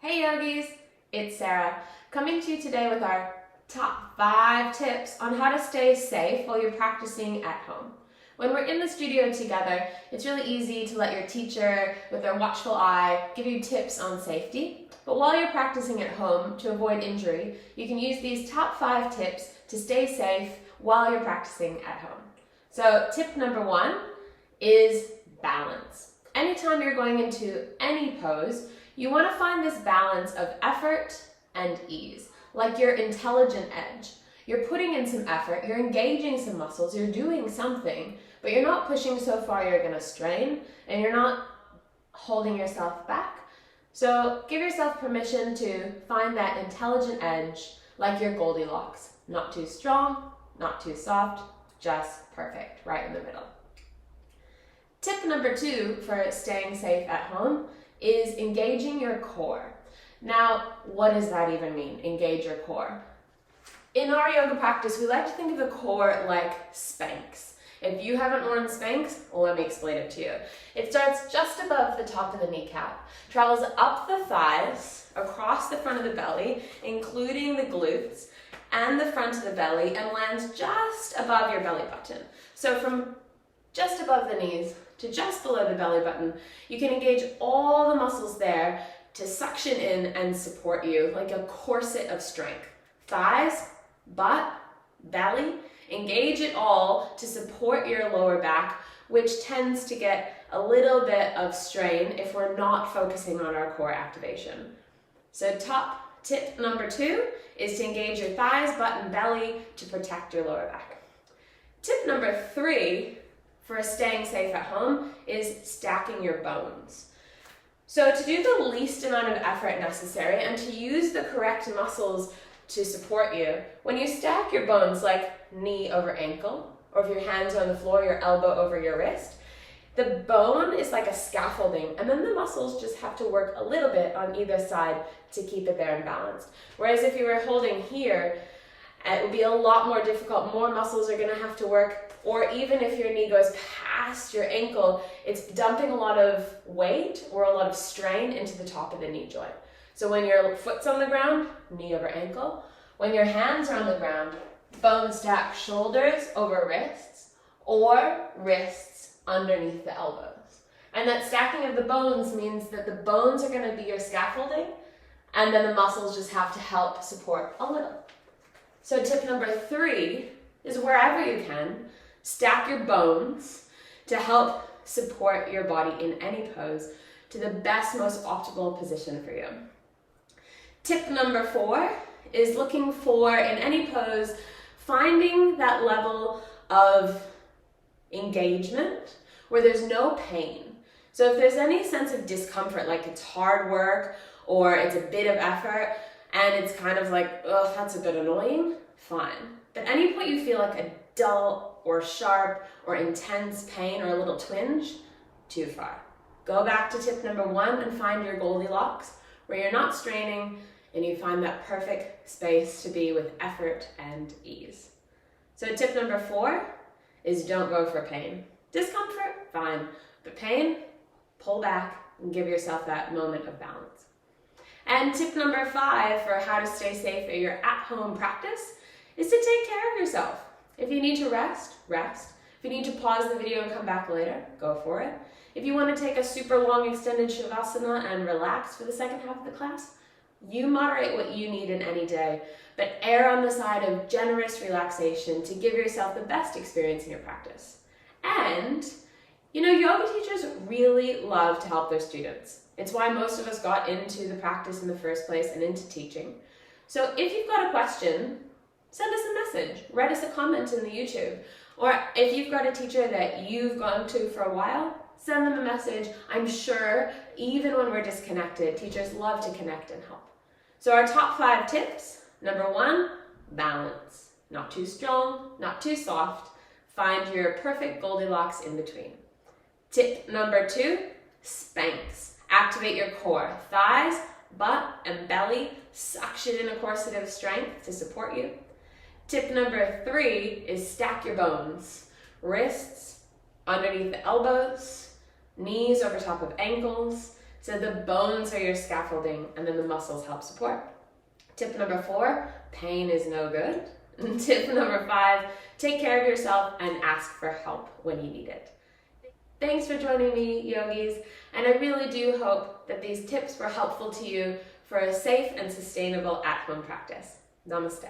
Hey yogis, it's Sarah, coming to you today with our top 5 tips on how to stay safe while you're practicing at home. When we're in the studio together, it's really easy to let your teacher, with their watchful eye, give you tips on safety. But while you're practicing at home to avoid injury, you can use these top 5 tips to stay safe while you're practicing at home. So tip number 1 is balance. Anytime you're going into any pose, you want to find this balance of effort and ease, like your intelligent edge. You're putting in some effort, you're engaging some muscles, you're doing something, but you're not pushing so far you're going to strain, and you're not holding yourself back. So give yourself permission to find that intelligent edge, like your Goldilocks. Not too strong, not too soft, just perfect, right in the middle. Tip number 2 for staying safe at home is engaging your core. Now, what does that even mean, engage your core? In our yoga practice, we like to think of the core like Spanx. If you haven't worn Spanx, well, let me explain it to you. It starts just above the top of the kneecap, travels up the thighs, across the front of the belly, including the glutes, and the front of the belly, and lands just above your belly button. So from just above the knees to just below the belly button, you can engage all the muscles there to suction in and support you like a corset of strength. Thighs, butt, belly, engage it all to support your lower back, which tends to get a little bit of strain if we're not focusing on our core activation. So top tip number 2 is to engage your thighs, butt, and belly to protect your lower back. Tip number 3 for staying safe at home is stacking your bones. So to do the least amount of effort necessary and to use the correct muscles to support you, when you stack your bones like knee over ankle, or if your hands are on the floor, your elbow over your wrist, the bone is like a scaffolding, and then the muscles just have to work a little bit on either side to keep it there and balanced. Whereas if you were holding here, it would be a lot more difficult. More muscles are going to have to work, or even if your knee goes past your ankle, it's dumping a lot of weight or a lot of strain into the top of the knee joint. So when your foot's on the ground, knee over ankle. When your hands are on the ground, bone stack shoulders over wrists, or wrists underneath the elbows. And that stacking of the bones means that the bones are going to be your scaffolding, and then the muscles just have to help support a little. So tip number 3 is wherever you can, stack your bones to help support your body in any pose to the best, most optimal position for you. Tip number 4 is looking for, in any pose, finding that level of engagement where there's no pain. So if there's any sense of discomfort, like it's hard work or it's a bit of effort, and it's kind of like, oh, that's a bit annoying, fine. But at any point you feel like a dull or sharp or intense pain or a little twinge, too far. Go back to tip number 1 and find your Goldilocks, where you're not straining and you find that perfect space to be with effort and ease. So tip number 4 is don't go for pain. Discomfort, fine. But pain, pull back and give yourself that moment of balance. And tip number 5 for how to stay safe at your at-home practice is to take care of yourself. If you need to rest, rest. If you need to pause the video and come back later, go for it. If you want to take a super long extended Shavasana and relax for the second half of the class, you moderate what you need in any day, but err on the side of generous relaxation to give yourself the best experience in your practice. And, yoga teachers really love to help their students. It's why most of us got into the practice in the first place and into teaching. So if you've got a question, send us a message, write us a comment in the YouTube. Or if you've got a teacher that you've gone to for a while, send them a message. I'm sure even when we're disconnected, teachers love to connect and help. So our top 5 tips, number 1, balance. Not too strong, not too soft. Find your perfect Goldilocks in between. Tip number 2, Spanx. Activate your core, thighs, butt, and belly. Suction in a corset of strength to support you. Tip number 3 is stack your bones. Wrists underneath the elbows, knees over top of ankles, So the bones are your scaffolding, and then the muscles help support. Tip number 4, pain is no good. And tip number 5, take care of yourself and ask for help when you need it. Thanks for joining me, yogis, and I really do hope that these tips were helpful to you for a safe and sustainable at-home practice. Namaste.